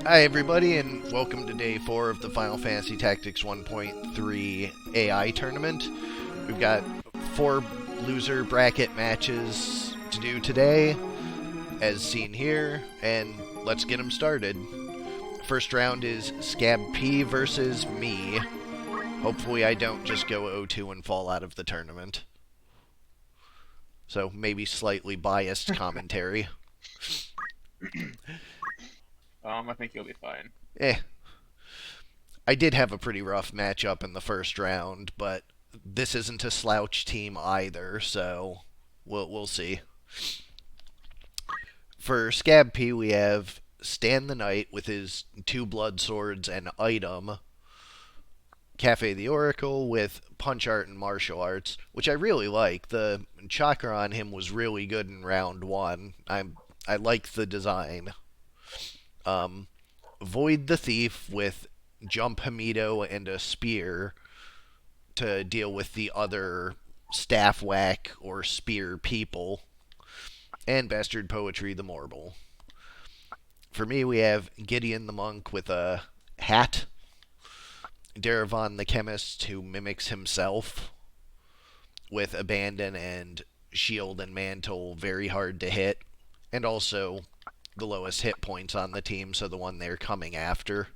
Hi everybody, and welcome to day 4 of the Final Fantasy Tactics 1.3 AI tournament. We've got 4 loser bracket matches to do today, as seen here, and let's get them started. First round is SKAB-Pee versus me. Hopefully I don't just go 0-2 and fall out of the tournament. So maybe slightly biased commentary. I think you'll be fine. I did have a pretty rough matchup in the first round, but this isn't a slouch team either, so we'll see. For SKAB-Pee, we have Stan the Knight with his 2 blood swords and item. Kaffe the Oracle with punch art and martial arts, which I really like. The chakra on him was really good in round 1. I like the design. Void the Thief with Jump Hamido and a spear to deal with the other staff whack or spear people. And Bastard Poetry the Mortal. For me, we have Gideon the Monk with a hat. Daravan the Chemist, who mimics himself, with Abandon and Shield and Mantle very hard to hit. And also the lowest hit points on the team, so the one they're coming after.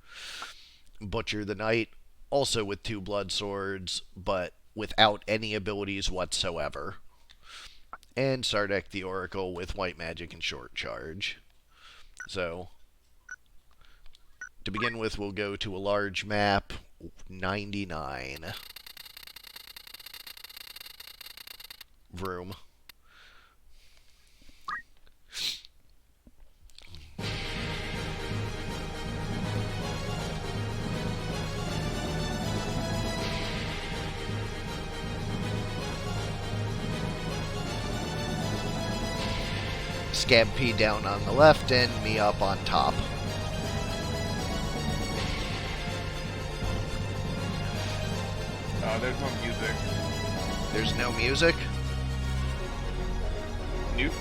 Butcher the Knight, also with 2 blood swords, but without any abilities whatsoever. And Sardek the Oracle with white magic and short charge. So, to begin with, we'll go to a large map, 99. Room. SKAB-Pee down on the left and me up on top. There's no music. There's no music? Nope.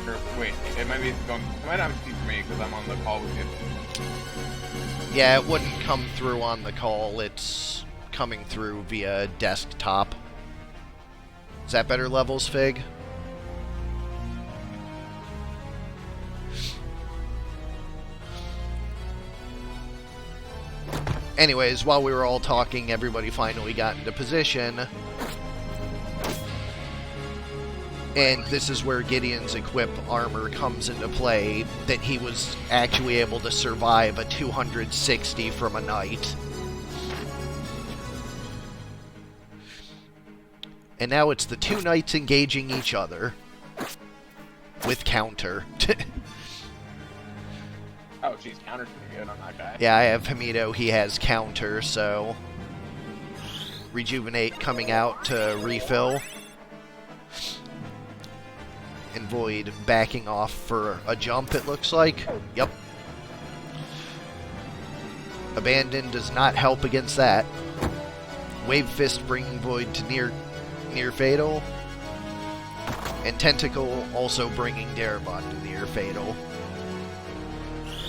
Or, wait, it might be going. It might not be for me because I'm on the call with you. Yeah, it wouldn't come through on the call. It's coming through via desktop. Is that better levels, Fig? Anyways, while we were all talking, everybody finally got into position. And this is where Gideon's equip armor comes into play, that he was actually able to survive a 260 from a knight. And now it's the 2 knights engaging each other. With counter. Oh, geez, counter's pretty good on that guy. Yeah, I have Hamido. He has counter, so Rejuvenate coming out to refill. And Void backing off for a jump, it looks like. Yep. Abandon does not help against that. Wave Fist bringing Void to near fatal. And Tentacle also bringing Daravan to near fatal.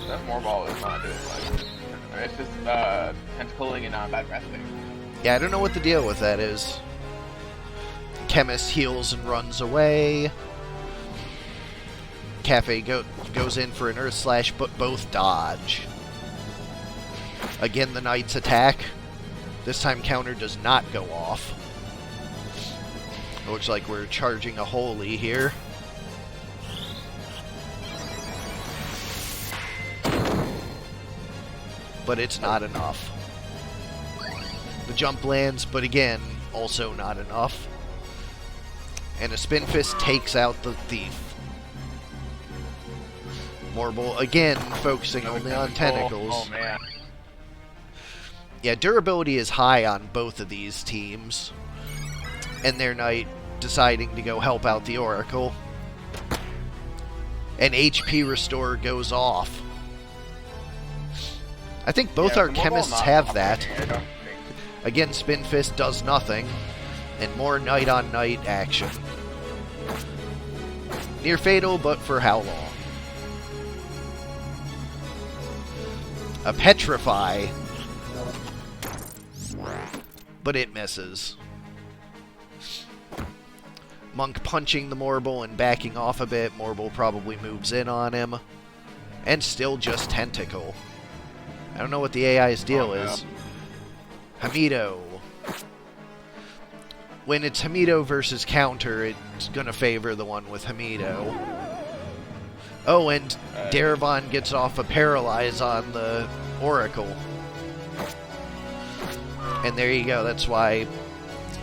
That Moorball is not doing much. It's just tentacling and not bad resting. Yeah, I don't know what the deal with that is. Chemist heals and runs away. Kaffe goes in for an Earth Slash, but both dodge. Again, the Knight's attack. This time counter does not go off. It looks like we're charging a Holy here. But it's not enough. The jump lands, but again, also not enough. And a Spin Fist takes out the Thief. Morble, again, focusing only on tentacles. Oh, man. Yeah, durability is high on both of these teams. And their Knight deciding to go help out the Oracle. And HP Restore goes off. I think both our chemists have that. Again, Spin Fist does nothing. And more Knight on Knight action. Near fatal, but for how long? A Petrify. But it misses. Monk punching the Morble and backing off a bit. Morble probably moves in on him. And still just Tentacle. I don't know what the AI's deal is. Hamido. When it's Hamido versus counter, it's going to favor the one with Hamido. Oh, and Darabon gets off a Paralyze on the Oracle. And there you go. That's why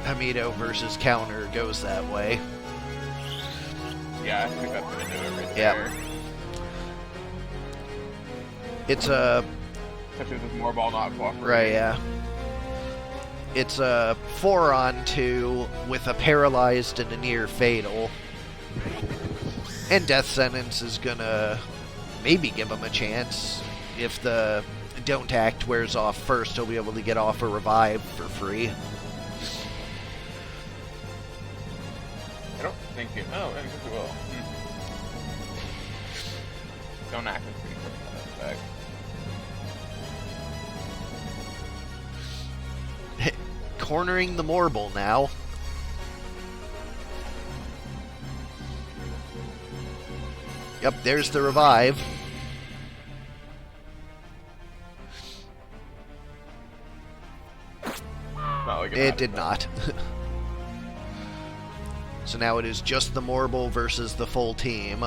Hamido versus counter goes that way. Yeah, I think that's going to do it right Yep. there. It's a... Especially with this more ball not cooperating. Right, yeah. It's a 4-on-2 with a Paralyzed and a Near Fatal. And Death Sentence is gonna maybe give him a chance. If the Don't Act wears off first, he'll be able to get off a Revive for free. I don't think you... Oh, I think you will. Don't Act is pretty quick on that effect. Cornering the Morble now. Yep, there's the Revive. Not like It did not. So now it is just the Morble versus the full team.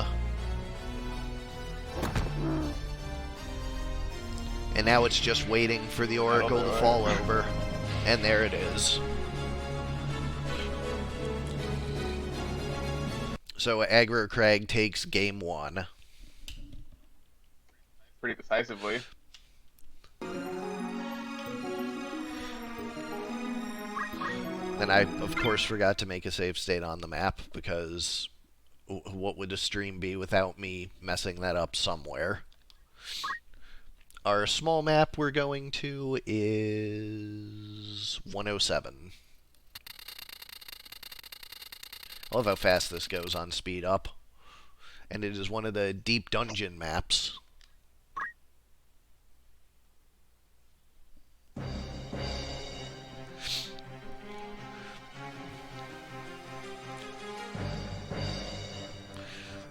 And now it's just waiting for the Oracle to fall over. And there it is. So Aggro Crag takes game 1. Pretty decisively. And I, of course, forgot to make a save state on the map, because what would a stream be without me messing that up somewhere? Our small map we're going to is 107. I love how fast this goes on speed up. And it is one of the deep dungeon maps.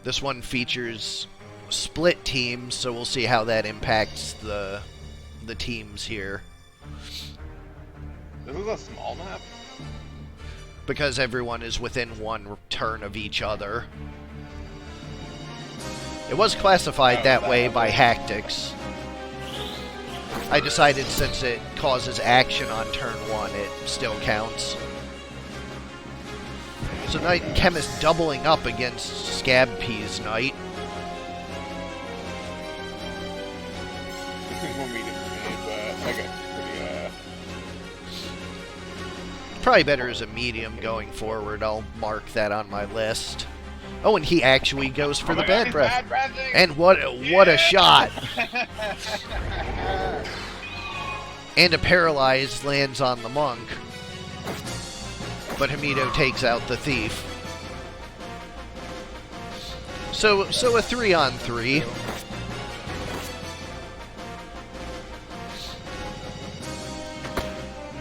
This one features split teams, so we'll see how that impacts the teams here. This is a small map? Because everyone is within one turn of each other. It was classified that way by Hactics. I decided since it causes action on turn 1, it still counts. So Knight and Chemist doubling up against SKAB-Pee's Knight. This is more medium for me, but I guess pretty, Probably better as a medium going forward. I'll mark that on my list. Oh, and he actually goes for the bad breath. And what a shot! And a Paralyzed lands on the Monk. But Hamido takes out the Thief. So a 3-on-3.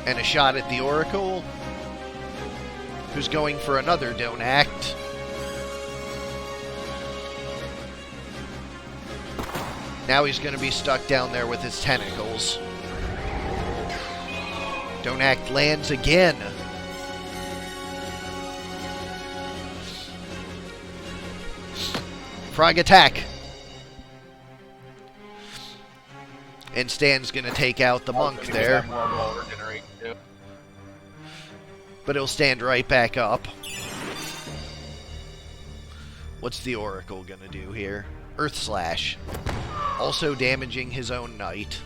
And a shot at the Oracle, who's going for another Don't Act. Now he's going to be stuck down there with his tentacles. Don't Act lands again. Frog attack. And Stan's going to take out the Monk there. But he'll stand right back up. What's the Oracle going to do here? Earth Slash. Also damaging his own Knight.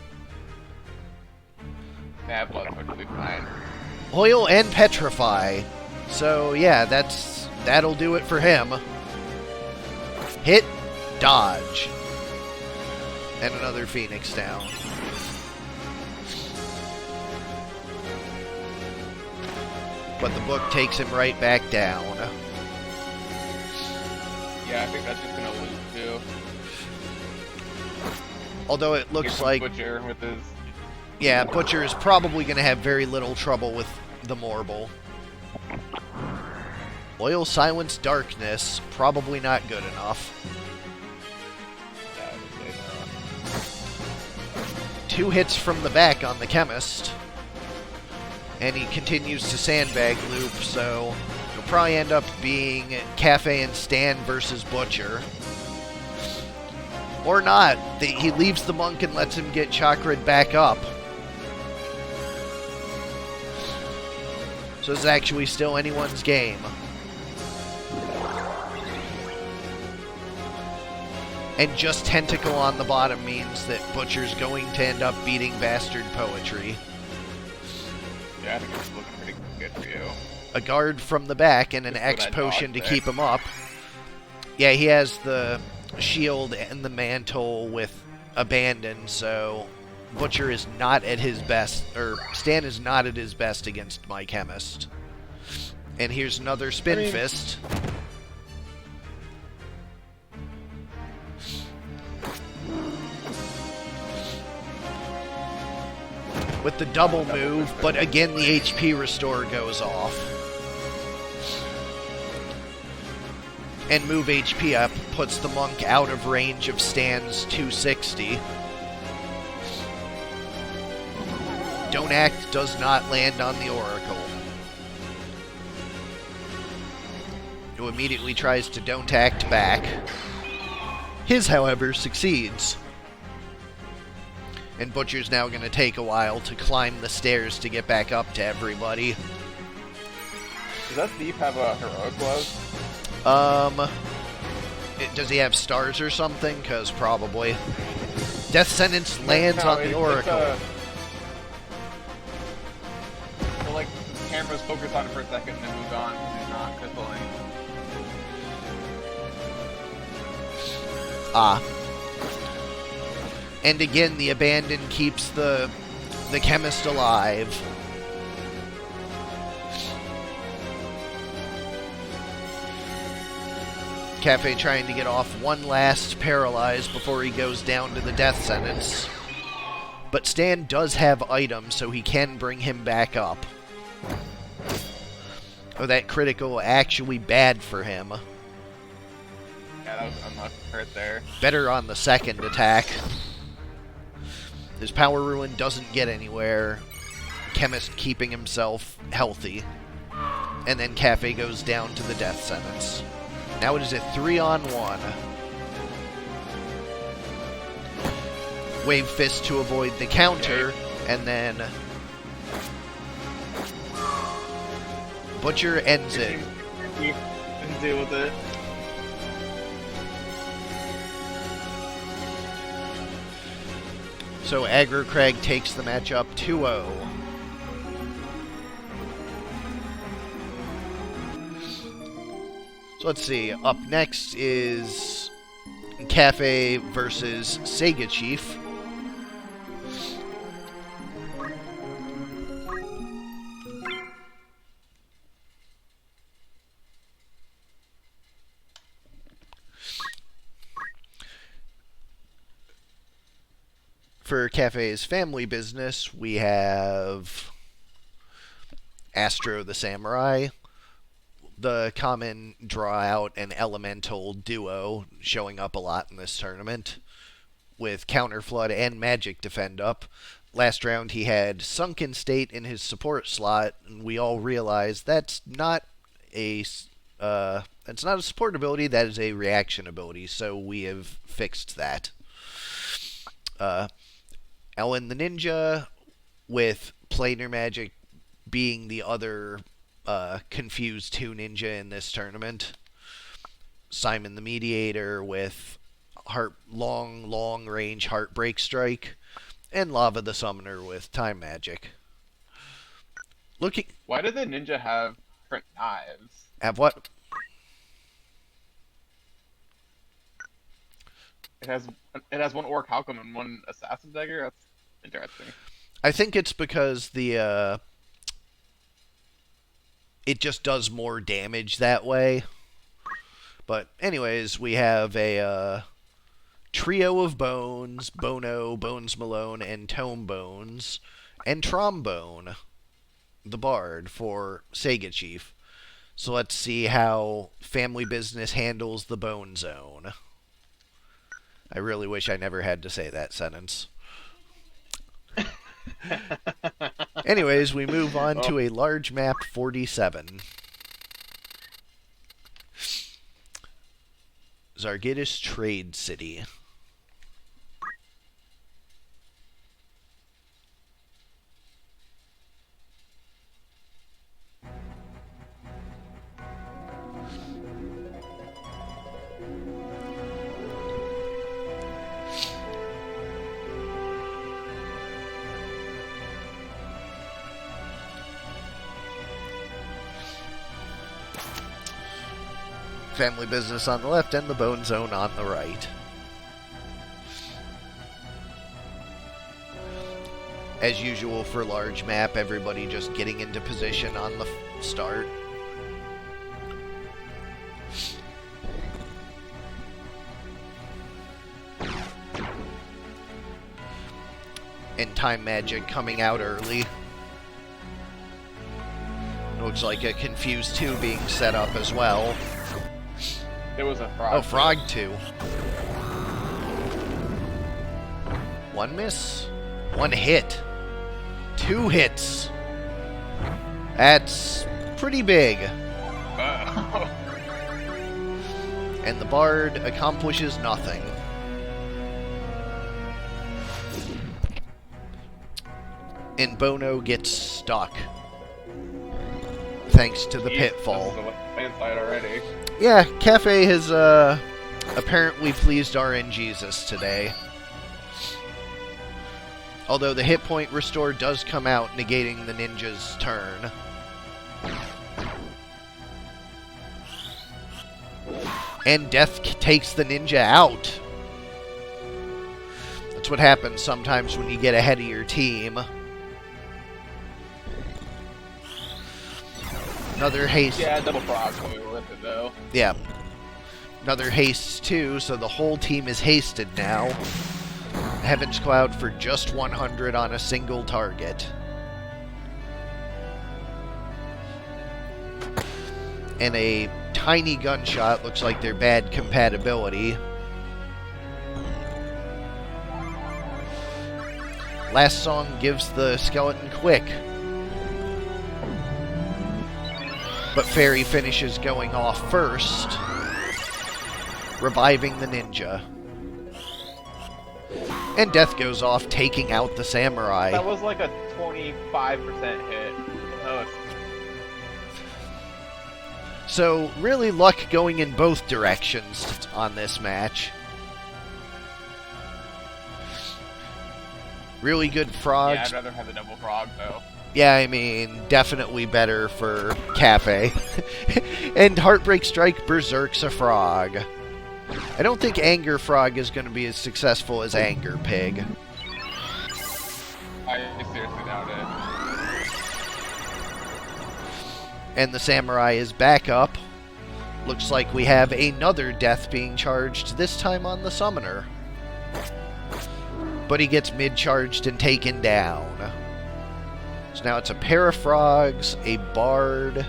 Yeah, blood's perfectly fine. Oil and Petrify. So yeah, that'll do it for him. Hit, dodge. And another Phoenix down. But the book takes him right back down. Yeah, I think that's just gonna lose too. Although it Here looks comes like, Butcher with his. yeah, Butcher is probably going to have very little trouble with the Morble. Oil Silence Darkness, probably not good enough. Yeah, I would say 2 hits from the back on the Chemist. And he continues to sandbag loop, so it'll probably end up being Kaffe and Stan versus Butcher. Or not. He leaves the monk and lets him get chakra'd back up. So it's actually still anyone's game. And just Tentacle on the bottom means that Butcher's going to end up beating Bastard Poetry. yeah, I think it's looking pretty good for you. A guard from the back and an Just for X that potion dodge to there. keep him up. Yeah, he has the shield and the mantle with Abandon, so Butcher is not at his best, or Stan is not at his best against my Chemist. And here's another Spin Fist. With the double move, but again the HP restore goes off. And move HP up puts the monk out of range of Stan's 260. Don't Act does not land on the Oracle. Who immediately tries to Don't Act back. His, however, succeeds. And Butcher's now going to take a while to climb the stairs to get back up to everybody. Does that thief have a heroic gloves? Does he have stars or something? Because probably. Death Sentence lands on the Oracle. So, like, the camera's focused on it for a second and then moves on because he's not crippling. Ah. And again, the Abandon keeps the Chemist alive. Kaffe trying to get off one last Paralyze before he goes down to the Death Sentence. But Stan does have items, so he can bring him back up. Oh, that critical actually bad for him. Yeah, that was unlucky right there. Better on the second attack. His Power Ruin doesn't get anywhere. Chemist keeping himself healthy. And then Kaffe goes down to the Death Sentence. Now it is a 3-on-1. Wave Fist to avoid the counter, and then Butcher ends it. Didn't deal with it. So Aggro Crag takes the match up 2-0. So let's see. Up next is Kaffe versus Sega Chief. For Kaffe's family business, we have Astro the Samurai. The common draw out an elemental duo showing up a lot in this tournament with Counter Flood and Magic Defend up. Last round he had Sunken State in his support slot, and we all realized that's not a support ability, that is a reaction ability, so we have fixed that. Ellen the Ninja with Planar Magic being the other confused 2 ninja in this tournament. Simon the Mediator with long range Heartbreak Strike, and Lava the Summoner with Time Magic. Why did the ninja have different knives? Have what? It has one Orc Halcom and one Assassin Dagger. That's interesting. I think it's because it just does more damage that way. But anyways, we have a Trio of Bones, Bono, Bones Malone, and Tone Bones, and Trombone, the Bard, for Sega Chief. So let's see how Family Business handles the Bone Zone. I really wish I never had to say that sentence. Anyways, we move on to a large map 47. Zargidis Trade City. Family Business on the left and the Bone Zone on the right. As usual for large map, everybody just getting into position on the start. And Time Magic coming out early. Looks like a Confused 2 being set up as well. There was a frog. Oh, Frog 2. One miss, one hit, 2 hits. That's pretty big. And the Bard accomplishes nothing. And Bono gets stuck. Thanks to the pitfall. This is a landslide already. Yeah, Kaffe has apparently pleased RNGesus today. Although the hit point restore does come out, negating the ninja's turn. And Death takes the ninja out. That's what happens sometimes when you get ahead of your team. Another haste. Yeah, double frog with it though. Yeah. Another haste too, so the whole team is hasted now. Heaven's Cloud for just 100 on a single target. And a tiny gunshot, looks like they're bad compatibility. Last song gives the skeleton quick. But Fairy finishes going off first, reviving the ninja. And Death goes off, taking out the samurai. That was like a 25% hit. Oh, So, really luck going in both directions on this match. Really good frogs. yeah, I'd rather have the double frog though. Yeah, I mean, definitely better for Kaffe. And Heartbreak Strike berserks a frog. I don't think Anger Frog is going to be as successful as Anger Pig. I seriously doubt it. And the Samurai is back up. Looks like we have another death being charged, this time on the Summoner. But he gets mid-charged and taken down. So now it's a pair of frogs, a bard.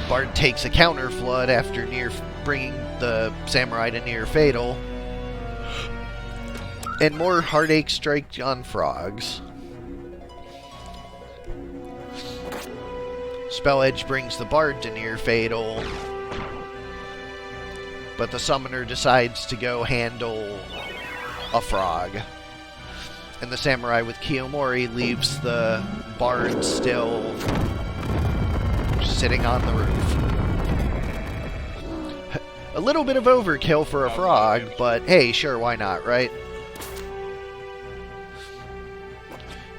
Bard takes a counter flood after bringing the samurai to near fatal. And more heartache strike on frogs. Spell Edge brings the bard to near fatal. But the summoner decides to go handle a frog. And the samurai with Kiyomori leaves the bard still sitting on the roof. A little bit of overkill for a frog, but hey, sure, why not, right?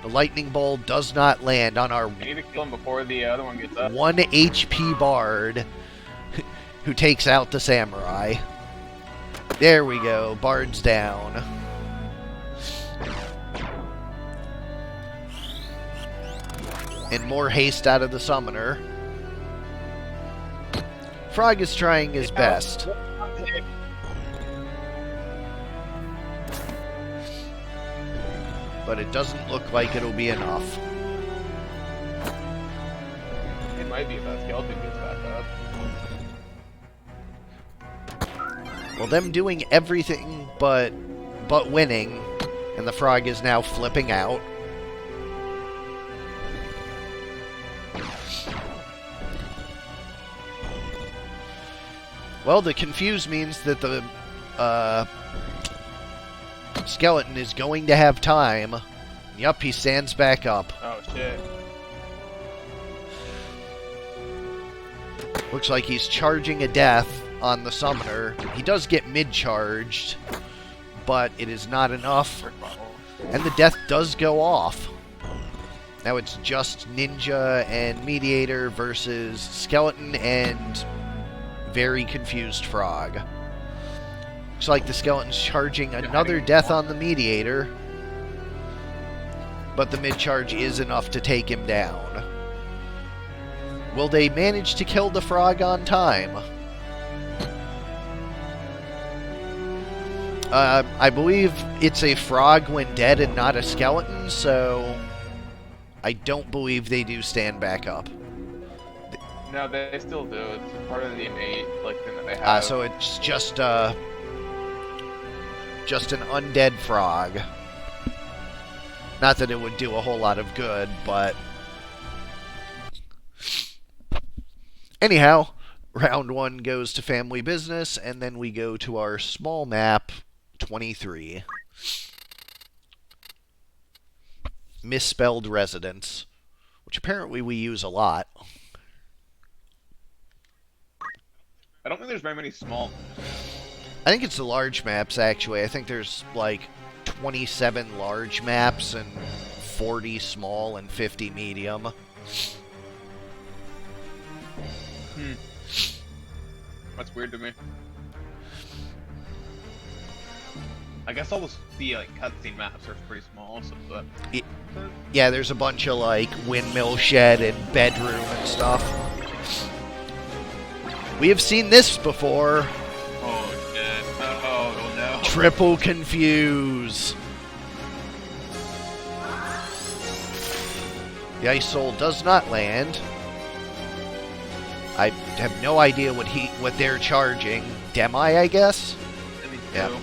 The lightning bolt does not land on our I need to kill him before the other one gets up. 1 HP bard who takes out the samurai. There we go, bard's down. And more haste out of the summoner. Frog is trying his best. But it doesn't look like it'll be enough. It might be if that skeleton gets back up. Well, them doing everything but winning, and the frog is now flipping out. Well, the confuse means that the skeleton is going to have time. Yup, he stands back up. Oh, shit. Looks like he's charging a death on the summoner. He does get mid-charged, but it is not enough. And the death does go off. Now it's just Ninja and Mediator versus Skeleton and very confused Frog. Looks like the Skeleton's charging another death on the Mediator, but the mid-charge is enough to take him down. Will they manage to kill the Frog on time? I believe it's a frog when dead and not a skeleton, so I don't believe they do stand back up. No, they still do. It's part of the innate thing that they have. So it's just an undead frog. Not that it would do a whole lot of good, but anyhow, round 1 goes to family business, and then we go to our small map 23. Misspelled residence, which apparently we use a lot. I don't think there's very many small. I think it's the large maps, actually. I think there's like 27 large maps and 40 small and 50 medium. That's weird to me. I guess all the cutscene maps are pretty small, so that... Yeah, there's a bunch of like windmill shed and bedroom and stuff. We have seen this before. Oh shit! Oh no! Triple confuse. The Ice Soul does not land. I have no idea what they're charging. Demi, I guess? Yeah.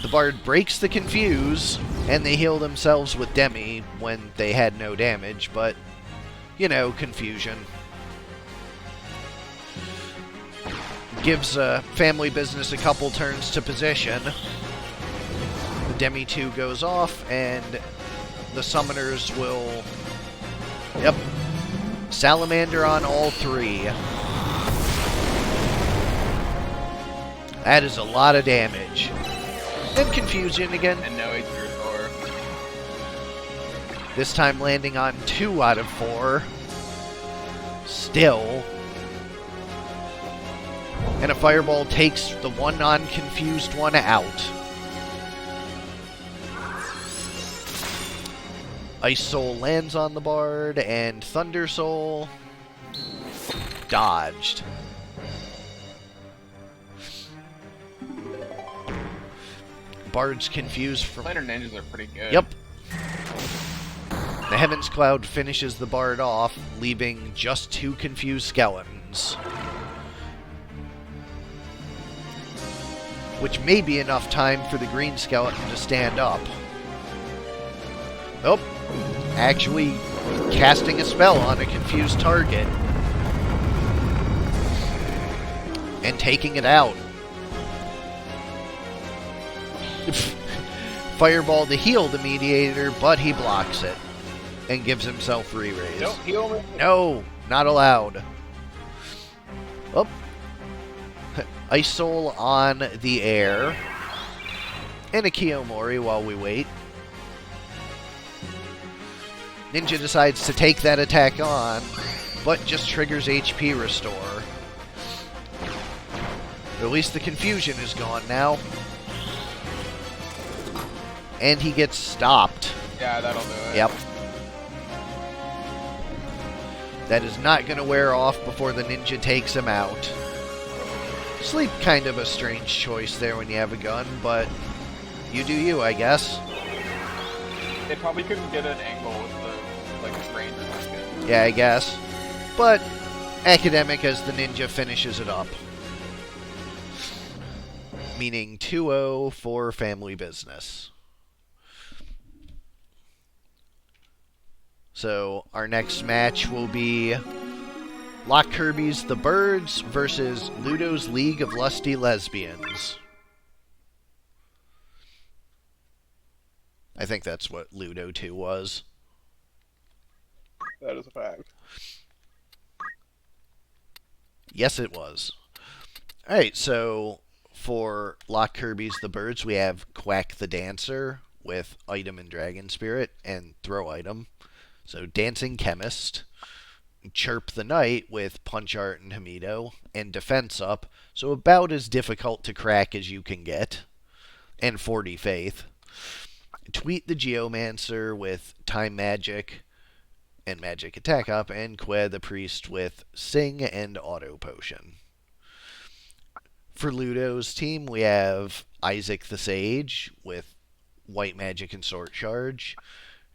The Bard breaks the confuse, and they heal themselves with Demi when they had no damage, but, you know, confusion. Gives family business a couple turns to position. The Demi 2 goes off, and the summoners will... Yep. Salamander on all 3. That is a lot of damage. And confusion again. And now he's through 4. This time landing on 2 out of 4. Still. And a fireball takes the one non-confused one out. Ice Soul lands on the Bard, and Thunder Soul dodged. Bard's confused from... Planar ninjas are pretty good. Yep. The Heaven's Cloud finishes the Bard off, leaving just 2 confused skeletons. Which may be enough time for the green skeleton to stand up. Oh, actually casting a spell on a confused target. And taking it out. Fireball to heal the Mediator, but he blocks it. And gives himself re-raise. Don't heal me. No, not allowed. Oh. Ice Soul on the air. And a Kiyomori while we wait. Ninja decides to take that attack on, but just triggers HP restore. But at least the confusion is gone now. And he gets stopped. Yeah, that'll do it. Yep. That is not going to wear off before the ninja takes him out. Sleep, kind of a strange choice there when you have a gun, but you do you, I guess. They probably couldn't get an angle with the range or something. Yeah, I guess. But academic as the ninja finishes it up. Meaning 2-0 for family business. So our next match will be Lockirby's The Birds versus Ludo's League of Lusty Lesbians. I think that's what Ludo 2 was. That is a fact. Yes, it was. Alright, so for Lockirby's The Birds, we have Quack the Dancer with Item and Dragon Spirit and Throw Item. So Dancing Chemist. Chirp the Knight with Punch Art and Hamido, and Defense Up, so about as difficult to crack as you can get, and 40 Faith. Tweet the Geomancer with Time Magic and Magic Attack Up, and Que the Priest with Sing and Auto Potion. For Ludo's team, we have Isaac the Sage with White Magic and Sword Charge,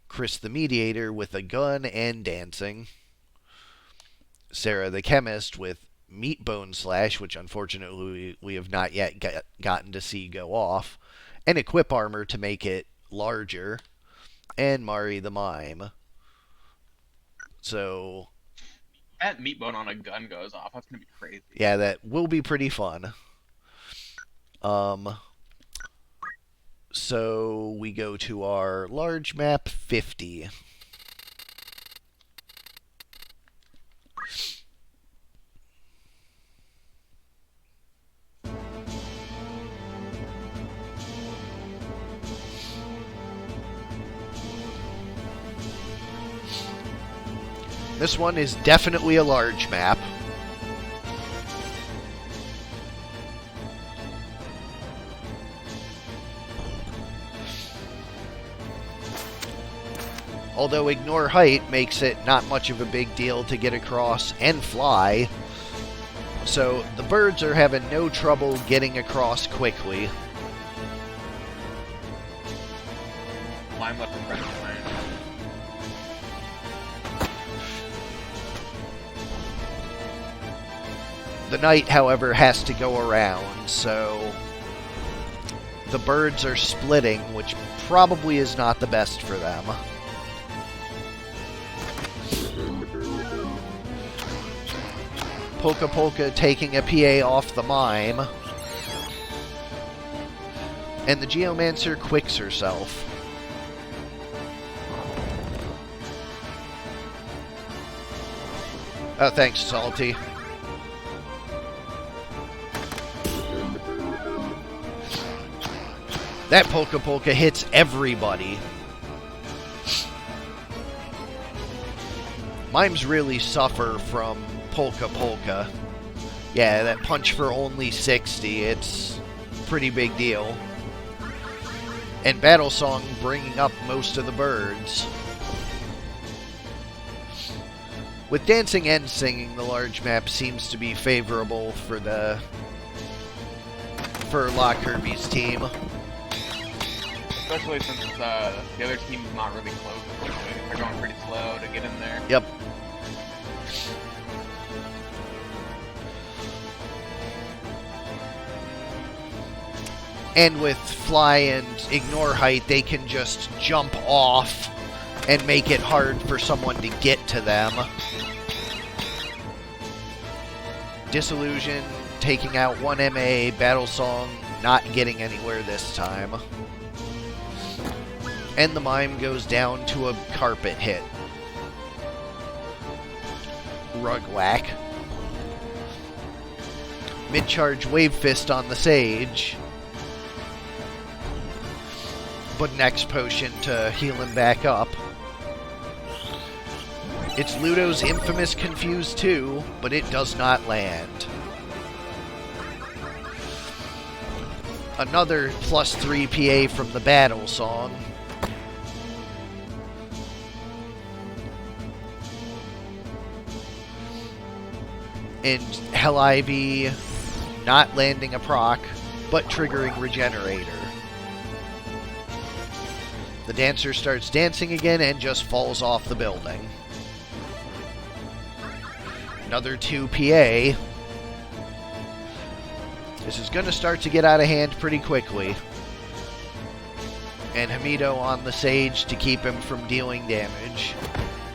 Chris the Mediator with a gun and dancing, Sarah the Chemist with Meat Bone Slash, which unfortunately we have not yet gotten to see go off, and Equip Armor to make it larger, and Mari the Mime. So That meat bone on a gun goes off. That's gonna be crazy. yeah, that will be pretty fun. So we go to our large map 50. This one is definitely a large map. Although Ignore Height makes it not much of a big deal to get across and fly. So the birds are having no trouble getting across quickly. Lime left in front of mine. The knight, however, has to go around, so the birds are splitting, which probably is not the best for them. Polka Polka taking a PA off the mime. And the Geomancer quicks herself. Oh, thanks, Salty. That Polka Polka hits everybody. Mimes really suffer from Polka Polka. Yeah, that punch for only 60, it's a pretty big deal. And Battle Song bringing up most of the birds. With dancing and singing, the large map seems to be favorable for Lockirby's team. Especially since the other team's not really close. They're going pretty slow to get in there. Yep. And with Fly and Ignore Height, they can just jump off and make it hard for someone to get to them. Disillusion taking out 1 MA, Battle Song not getting anywhere this time. And the Mime goes down to a carpet hit. Rug Whack. Mid-charge Wave Fist on the Sage. But next potion to heal him back up. It's Ludo's infamous Confuse 2, but it does not land. Another +3 PA from the Battle Song. And Hell Ivy not landing a proc, but triggering Regenerator. The dancer starts dancing again and just falls off the building. Another 2 PA. This is going to start to get out of hand pretty quickly. And Hamido on the Sage to keep him from dealing damage.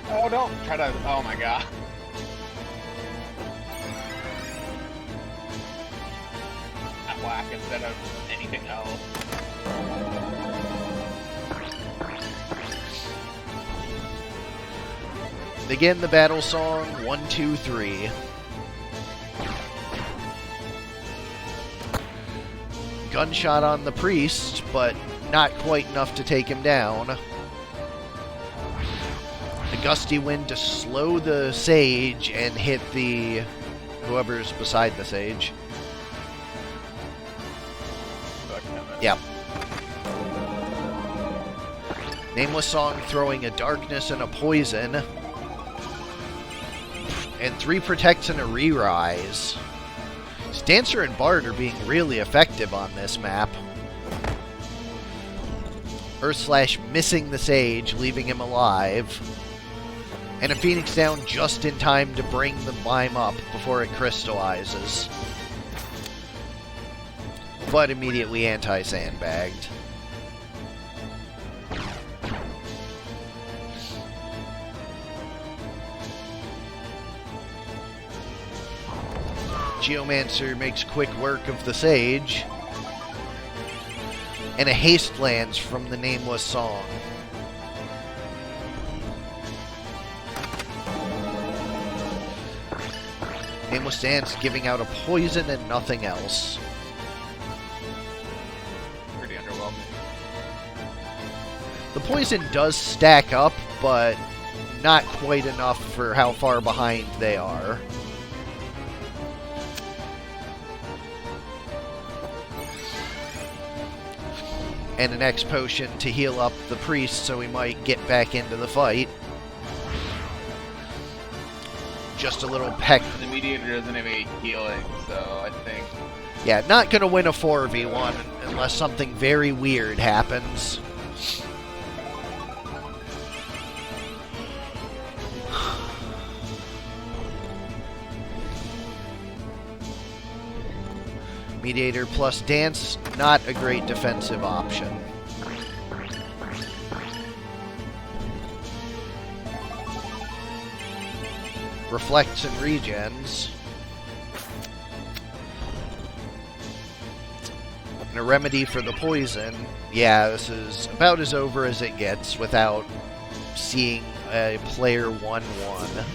Oh, don't try to... Oh my god. That whack instead of anything else. Begin the battle song 1, 2, 3. Gunshot on the priest, but not quite enough to take him down. A gusty wind to slow the Sage and hit the whoever's beside the Sage. Yep. Nameless Song throwing a darkness and a poison. And 3 protects and a re-rise. Dancer and Bard are being really effective on this map. Earth Slash missing the Sage, leaving him alive. And a Phoenix down just in time to bring the Mime up before it crystallizes. But immediately anti-sandbagged. Geomancer makes quick work of the Sage. And a haste lands from the Nameless Song. Nameless Dance giving out a poison and nothing else. Pretty underwhelming. The poison does stack up, but not quite enough for how far behind they are. And an X potion to heal up the priest so he might get back into the fight. Just a little peck. The mediator doesn't have any healing, so I think... Yeah, not going to win a 4v1 unless something very weird happens. Mediator plus Dance, not a great defensive option. Reflects and regens. And a remedy for the poison. Yeah, this is about as over as it gets without seeing a player 1-1.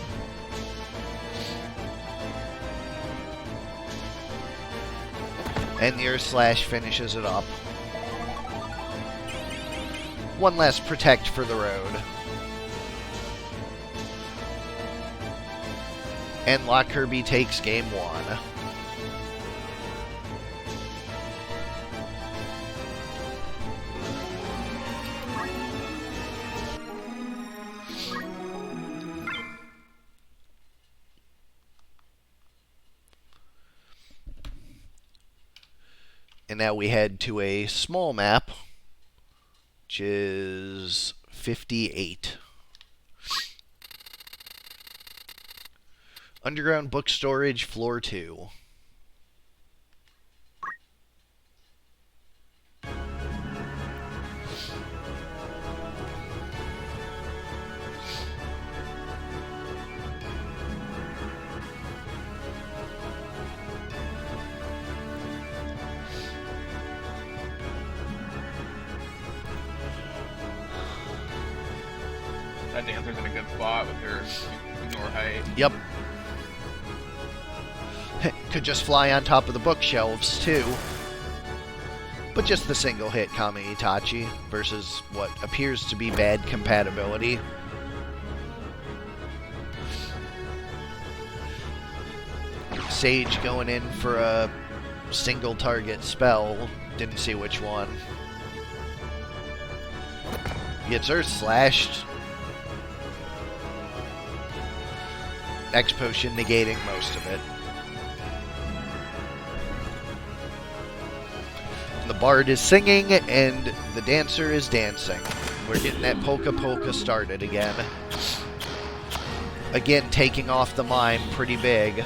And the Earth Slash finishes it up. One less protect for the road. And Lockirby takes game 1. And now we head to a small map, which is 58. Underground book storage, floor 2. That dancer's in a good spot with her ignore height. Yep. Could just fly on top of the bookshelves, too. But just the single hit Kame Itachi versus what appears to be bad compatibility. Sage going in for a single target spell. Didn't see which one. Gets Earth Slashed. X Potion negating most of it. The bard is singing, and the dancer is dancing. We're getting that polka polka started again. Again, taking off the mime pretty big.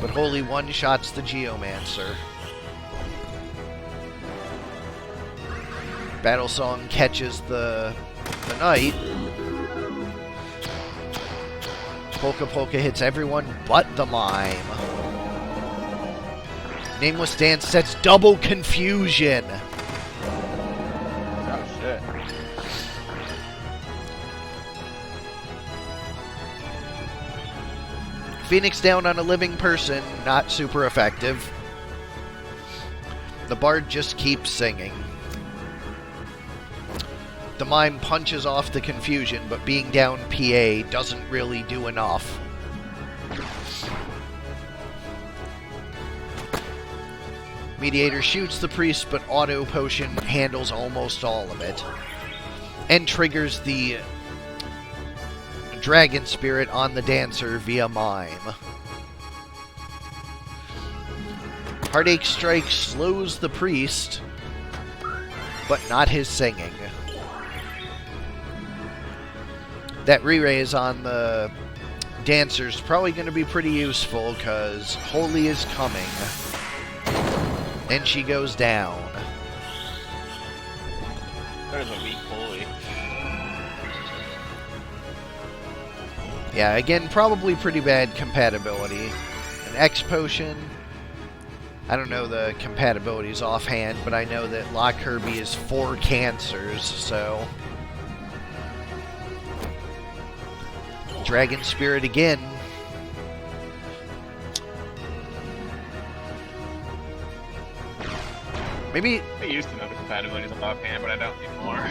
But Holy one-shots the Geomancer. Battle Song catches the knight. Polka polka hits everyone but the mime. Nameless Dance sets double confusion. Oh shit. Phoenix down on a living person, not super effective. The bard just keeps singing. The mime punches off the confusion, but being down PA doesn't really do enough. Mediator shoots the priest, but Auto Potion handles almost all of it. And triggers the Dragon Spirit on the dancer via mime. Heartache Strike slows the priest, but not his singing. That re-raise on the dancer's probably going to be pretty useful, because Holy is coming. And she goes down. There's a weak Holy. Yeah, again, probably pretty bad compatibility. An X Potion. I don't know the compatibilities offhand, but I know that Lockirby is 4 cancers, so... Dragon Spirit again. Maybe... I used to know the compatibilities offhand, but I don't anymore.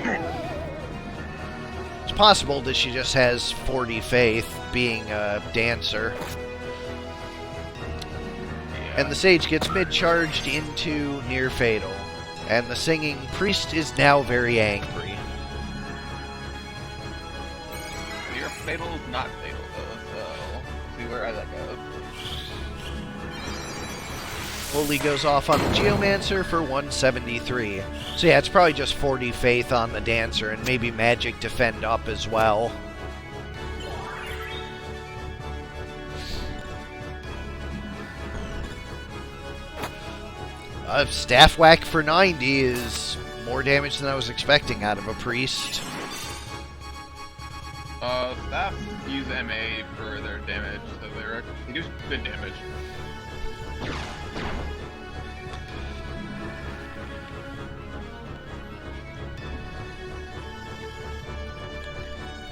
It's possible that she just has 40 faith, being a dancer. Yeah. And the sage gets mid-charged into near fatal. And the singing priest is now very angry. Your fatal is not fatal though, so see where that goes. Holy goes off on the Geomancer for 173. So yeah, it's probably just 40 faith on the dancer, and maybe magic defend up as well. Staff whack for 90 is more damage than I was expecting out of a priest. Staff use MA for their damage, so they do good damage.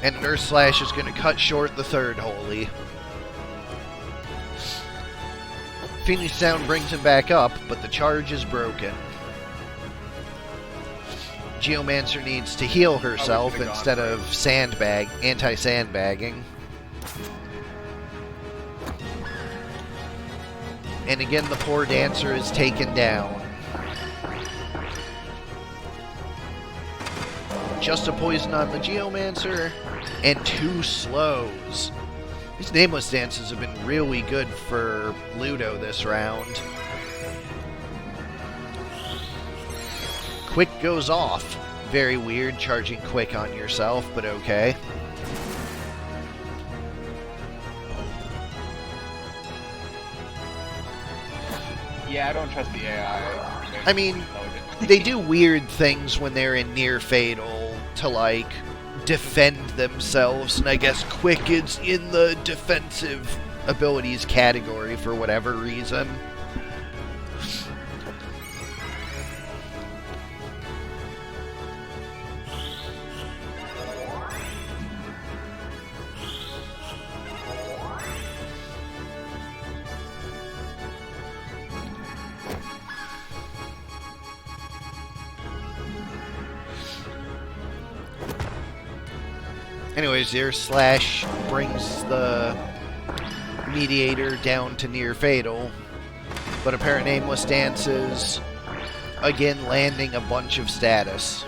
And an Earth Slash is going to cut short the third Holy. Phoenix Sound brings him back up, but the charge is broken. Geomancer needs to heal herself instead of anti-sandbagging. And again, the poor dancer is taken down. Just a poison on the Geomancer, and 2 slows. These Nameless Dances have been really good for Ludo this round. Quick goes off. Very weird, charging quick on yourself, but okay. Yeah, I don't trust the AI. I mean, they do weird things when they're in near fatal to, like, defend themselves, and I guess quick is in the defensive abilities category for whatever reason. Anyways, the Earth Slash brings the Mediator down to near fatal, but a pair of Nameless Dances again landing a bunch of status.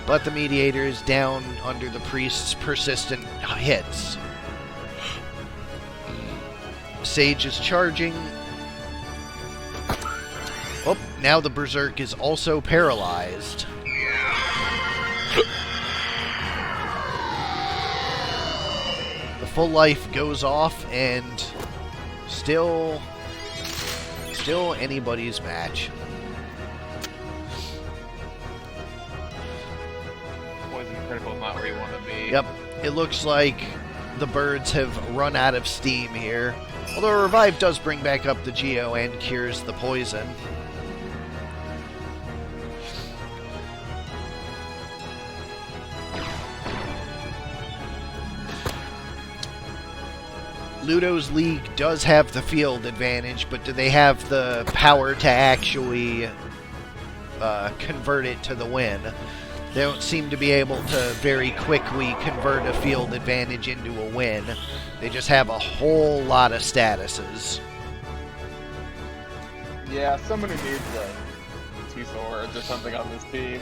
But the Mediator is down under the Priest's persistent hits. Sage is charging, now the Berserk is also paralyzed. The full life goes off, and still anybody's match. Poison critical is not where you want to be. Yep, it looks like the birds have run out of steam here. Although a revive does bring back up the Geo and cures the poison. Ludo's League does have the field advantage, but do they have the power to actually convert it to the win? They don't seem to be able to very quickly convert a field advantage into a win. They just have a whole lot of statuses. Yeah, somebody needs like 2 swords or something on this team.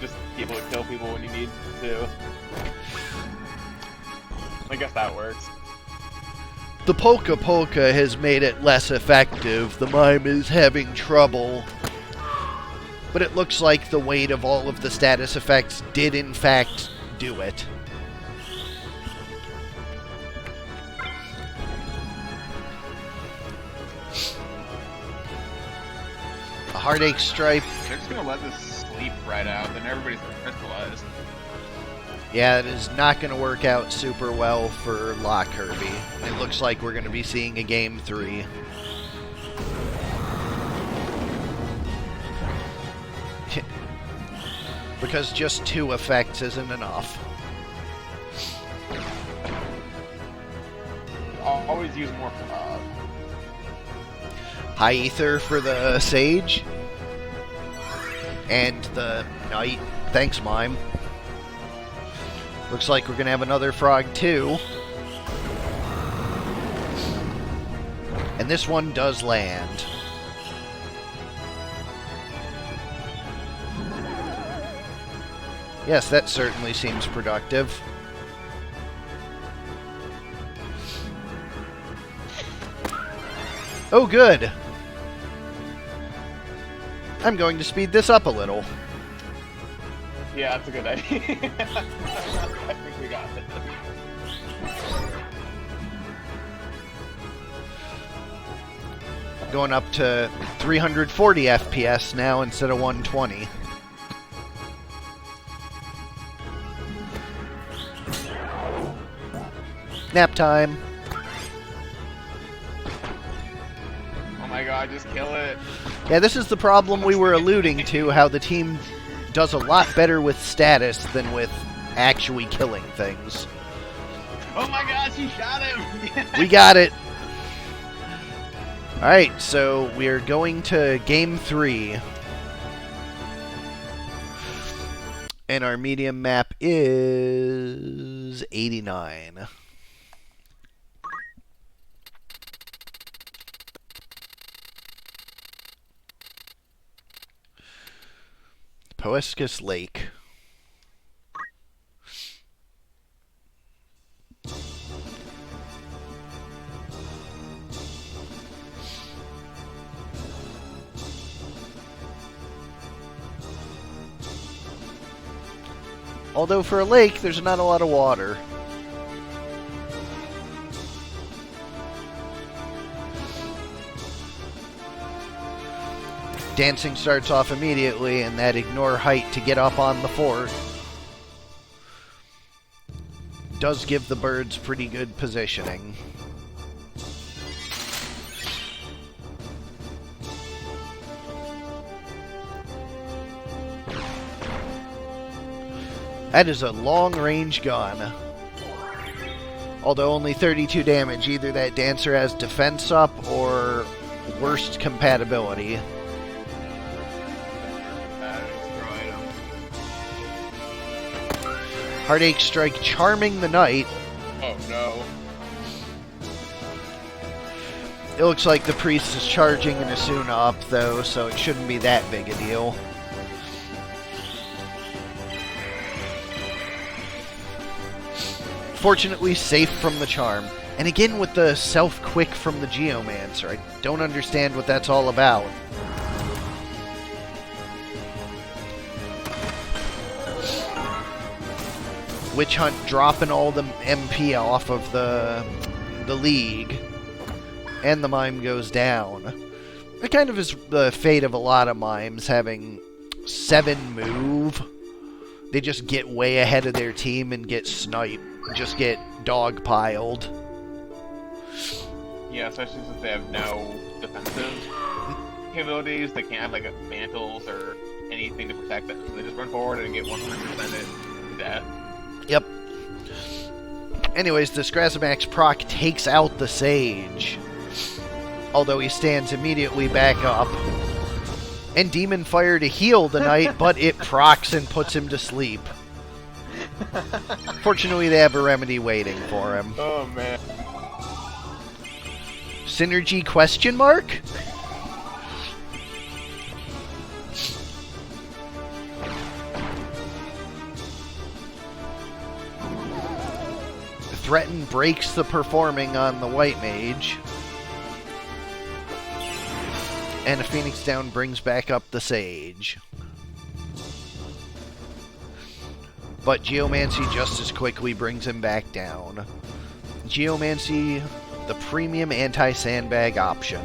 Just able to kill people when you need to. I guess that works. The Polka Polka has made it less effective. The Mime is having trouble. But it looks like the weight of all of the status effects did in fact do it. A Heartache Stripe. They're just gonna let this sleep right out, then everybody's crystallized. Yeah, it is not going to work out super well for Lockirby. It looks like we're going to be seeing a Game 3. Because just 2 effects isn't enough. I'll always use more High Ether for the Sage. And the Knight. Thanks, Mime. Looks like we're going to have another frog, too. And this one does land. Yes, that certainly seems productive. Oh, good. I'm going to speed this up a little. Yeah, that's a good idea. I think we got it. Going up to 340 FPS now instead of 120. Nap time. Oh my god, just kill it. Yeah, this is the problem we were alluding to, how the team does a lot better with status than with actually killing things. Oh my gosh, he shot him! We got it! Alright, so we're going to Game 3. And our medium map is 89. Poescus Lake. Although for a lake, there's not a lot of water. Dancing starts off immediately, and that ignore height to get up on the fort does give the birds pretty good positioning. That is a long-range gun. Although only 32 damage, either that dancer has defense up or worst compatibility. Heartache Strike charming the knight. Oh no. It looks like the priest is charging an Asuna up though, so it shouldn't be that big a deal. Fortunately safe from the charm. And again with the self-quick from the Geomancer. I don't understand what that's all about. Witch Hunt dropping all the MP off of the league, and the mime goes down. It kind of is the fate of a lot of mimes, having 7 move. They just get way ahead of their team and get sniped, just get dogpiled. Yeah, especially since they have no defensive capabilities. They can't have like mantles or anything to protect them. So they just run forward and get 100% death. Yep. Anyways, the Scrazamax proc takes out the Sage, although he stands immediately back up. And Demon Fire to heal the Knight, but it procs and puts him to sleep. Fortunately, they have a remedy waiting for him. Oh, man. Synergy question mark? Threaten breaks the performing on the White Mage. And a Phoenix Down brings back up the Sage. But Geomancy just as quickly brings him back down. Geomancy, the premium anti-sandbag option.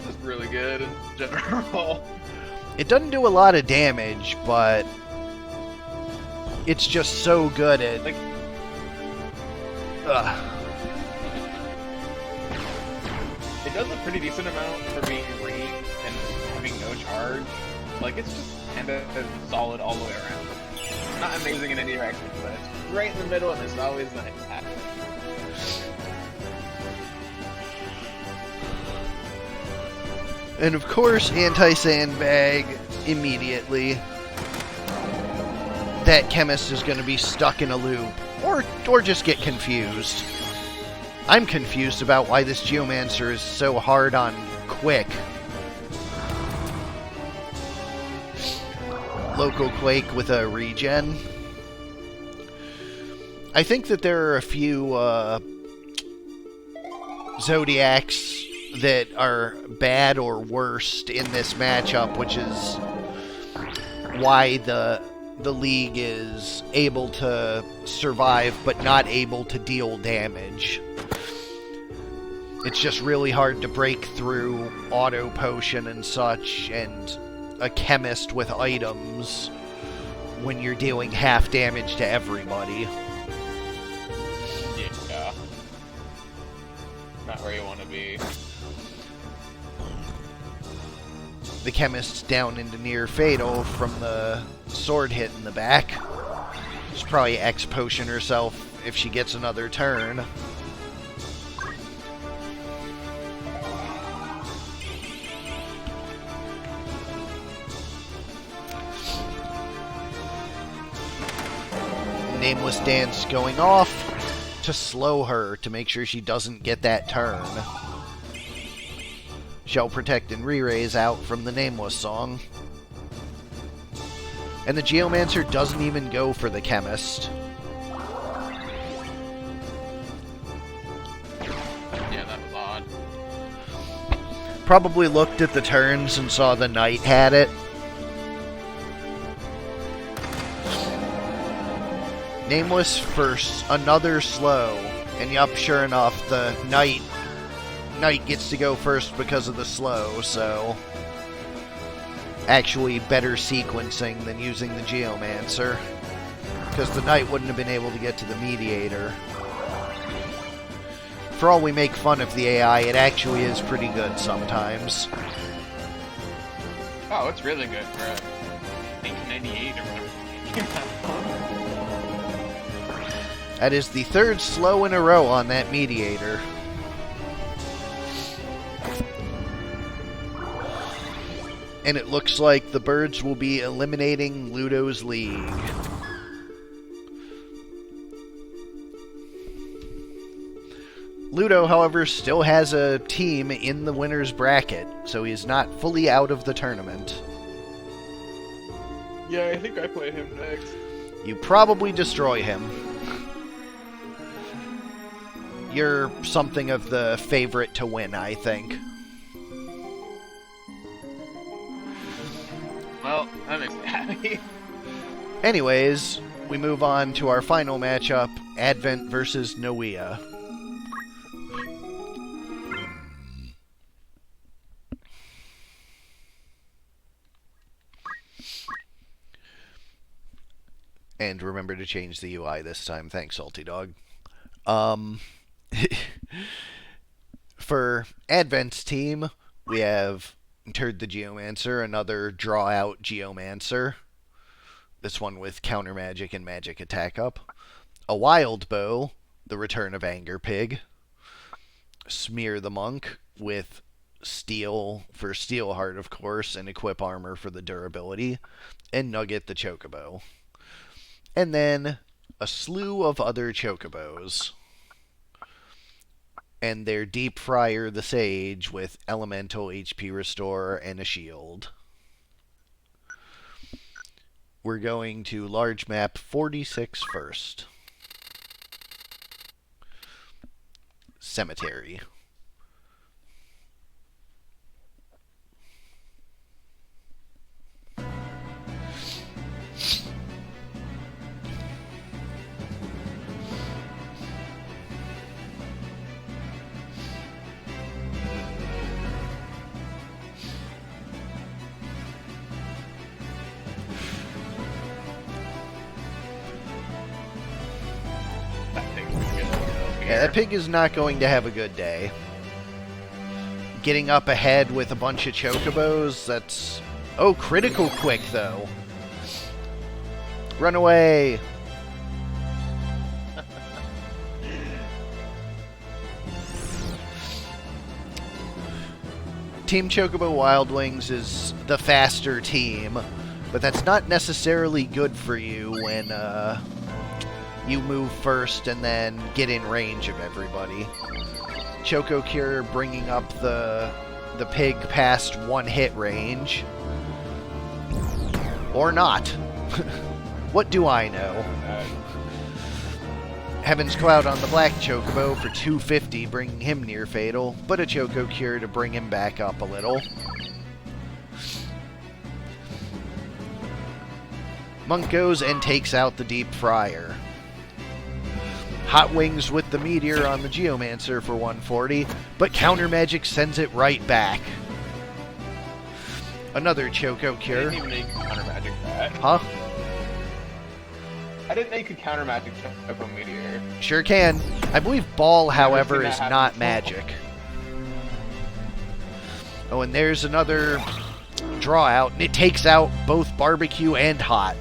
Just really good in general. It doesn't do a lot of damage, but it's just so good at... Like, it does a pretty decent amount for being weak and having no charge. Like, it's just kind of solid all the way around. Not amazing in any direction, but it's right in the middle, and it's always nice. And of course, anti-sandbag immediately. That chemist is going to be stuck in a loop, or just get confused. I'm confused about why this Geomancer is so hard on quick. Local Quake with a regen. I think that there are a few Zodiacs that are bad or worst in this matchup, which is why the league is able to survive but not able to deal damage. It's just really hard to break through auto potion and such, and a chemist with items when you're dealing half damage to everybody. Yeah. Not where you want to be. The chemist's down into near fatal from the sword hit in the back. She's probably X-potion herself if she gets another turn. Nameless Dance going off to slow her to make sure she doesn't get that turn. Shell Protect and Re-Raise out from the Nameless song. And the Geomancer doesn't even go for the Chemist. Yeah, that was odd. Probably looked at the turns and saw the Knight had it. Nameless first, another slow, and yup, sure enough, the Knight gets to go first because of the slow, so actually better sequencing than using the Geomancer, because the Knight wouldn't have been able to get to the Mediator. For all we make fun of the AI, it actually is pretty good sometimes. Oh, it's really good for 1998 or whatever. That is the third slow in a row on that Mediator. And it looks like the birds will be eliminating Ludo's league. Ludo, however, still has a team in the winner's bracket, so he is not fully out of the tournament. Yeah, I think I play him next. You probably destroy him. You're something of the favorite to win, I think. Well, that makes me happy. Anyways, we move on to our final matchup, Advent versus Nowea. And remember to change the UI this time. Thanks, Salty Dog. For Advent's team, we have Turd the Geomancer, another draw-out Geomancer. This one with Counter Magic and Magic Attack Up. A Wild Bow, the Return of Anger Pig. Smear the Monk with Steel for Steelheart, of course, and Equip Armor for the durability. And Nugget the Chocobo. And then a slew of other Chocobos. And their Deep Fryer the Sage with Elemental HP Restore and a Shield. We're going to large map 46 first. Cemetery. Yeah, that pig is not going to have a good day. Getting up ahead with a bunch of Chocobos, that's... Oh, critical quick, though. Run away! Team Chocobo Wild Wings is the faster team, but that's not necessarily good for you when, you move first and then get in range of everybody. Choco Cure bringing up the pig past one hit range. Or not. What do I know? Heaven's Cloud on the Black Chocobo for 250, bringing him near fatal, but a Choco Cure to bring him back up a little. Monk goes and takes out the Deep Fryer. Hot Wings with the Meteor on the Geomancer for 140, but Counter Magic sends it right back. Another Choco Cure. I didn't even know you could Counter Magic that. Huh? I didn't know you could Counter Magic Choco Meteor. Sure can. I believe Ball, however, seen that is happen not before. magic. Oh, and there's another draw out, and it takes out both Barbecue and Hot.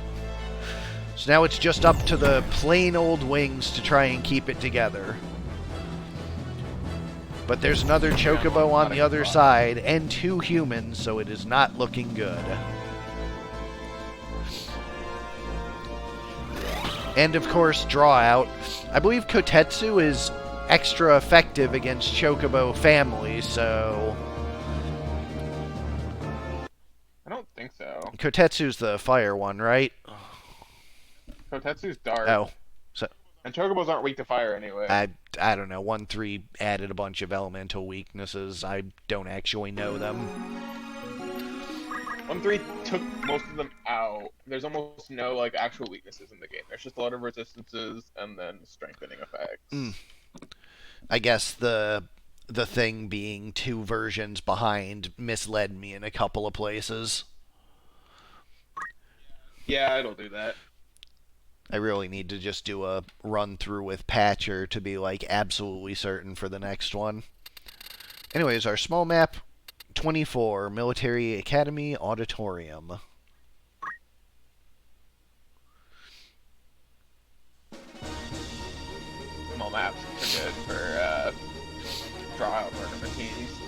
So now it's just up to the plain old Wings to try and keep it together. But there's another Chocobo on the other side, and two humans, so it is not looking good. And of course, draw out. I believe Kotetsu is extra effective against Chocobo family, so... I don't think so. Kotetsu's the fire one, right? Kotetsu's dark. Oh. So And Chocobos aren't weak to fire anyway. I don't know. 1-3 added a bunch of elemental weaknesses. I don't actually know them. 1-3 took most of them out. There's almost no like actual weaknesses in the game. There's just a lot of resistances and then strengthening effects. I guess the thing being 2 versions behind misled me in a couple of places. Yeah, it'll do that. I really need to just do a run through with Patcher to be like absolutely certain for the next one. Anyways, our small map 24, Military Academy Auditorium. Small maps are good for draw out tournament teams.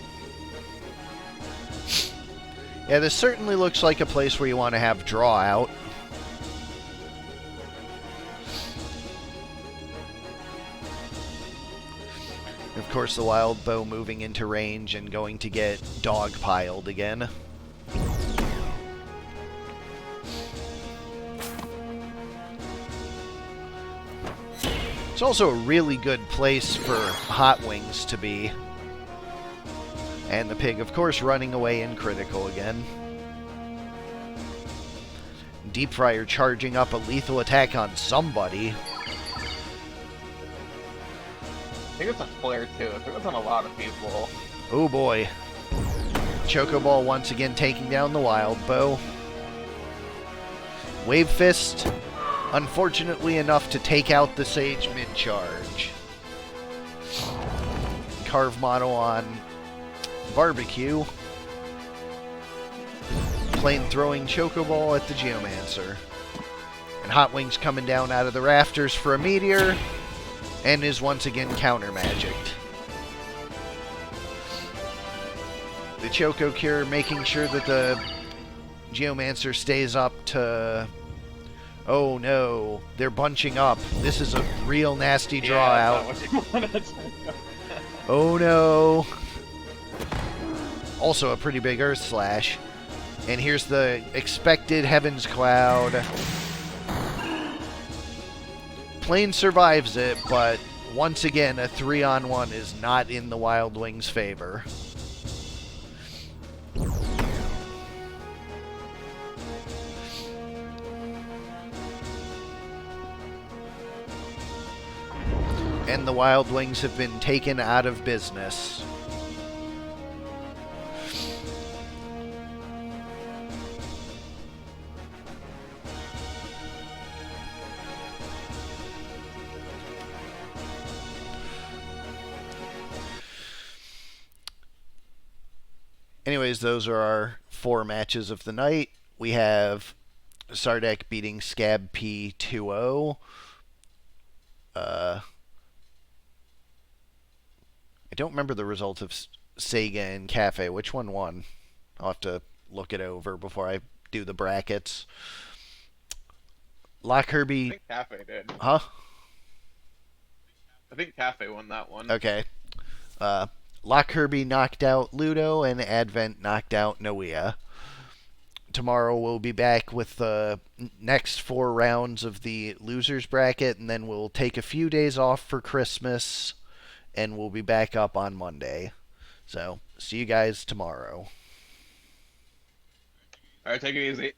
Yeah, this certainly looks like a place where you want to have draw out. Of course, the Wild Bow moving into range and going to get dogpiled again. It's also a really good place for Hot Wings to be. And the pig, of course, running away in critical again. Deep Fryer charging up a lethal attack on somebody. I think it's a flare too. I think it's on a lot of people. Oh boy. Chocoball once again taking down the Wild Bow. Wave Fist, unfortunately enough to take out the Sage mid-charge. Carve Model on Barbecue. Plane throwing Chocoball at the Geomancer. And Hot Wings coming down out of the rafters for a Meteor, and is once again counter-magicked. The Choco Cure making sure that the Geomancer stays up to... Oh no, they're bunching up. This is a real nasty draw out. Oh no. Also a pretty big Earth Slash. And here's the expected Heaven's Cloud. Plane survives it, but once again, a 3-on-1 is not in the Wild Wings' favor. And the Wild Wings have been taken out of business. Anyways, those are our 4 matches of the night. We have Sardek beating SKAB-Pee 2-0. I don't remember the results of Sega and Kaffe. Which one won? I'll have to look it over before I do the brackets. Lockirby... I think Kaffe did. Huh? I think Kaffe won that one. Okay. Lockirby knocked out Ludo, and Advent knocked out Nowea. Tomorrow we'll be back with the next 4 rounds of the losers bracket, and then we'll take a few days off for Christmas, and we'll be back up on Monday. So, see you guys tomorrow. Alright, take it easy.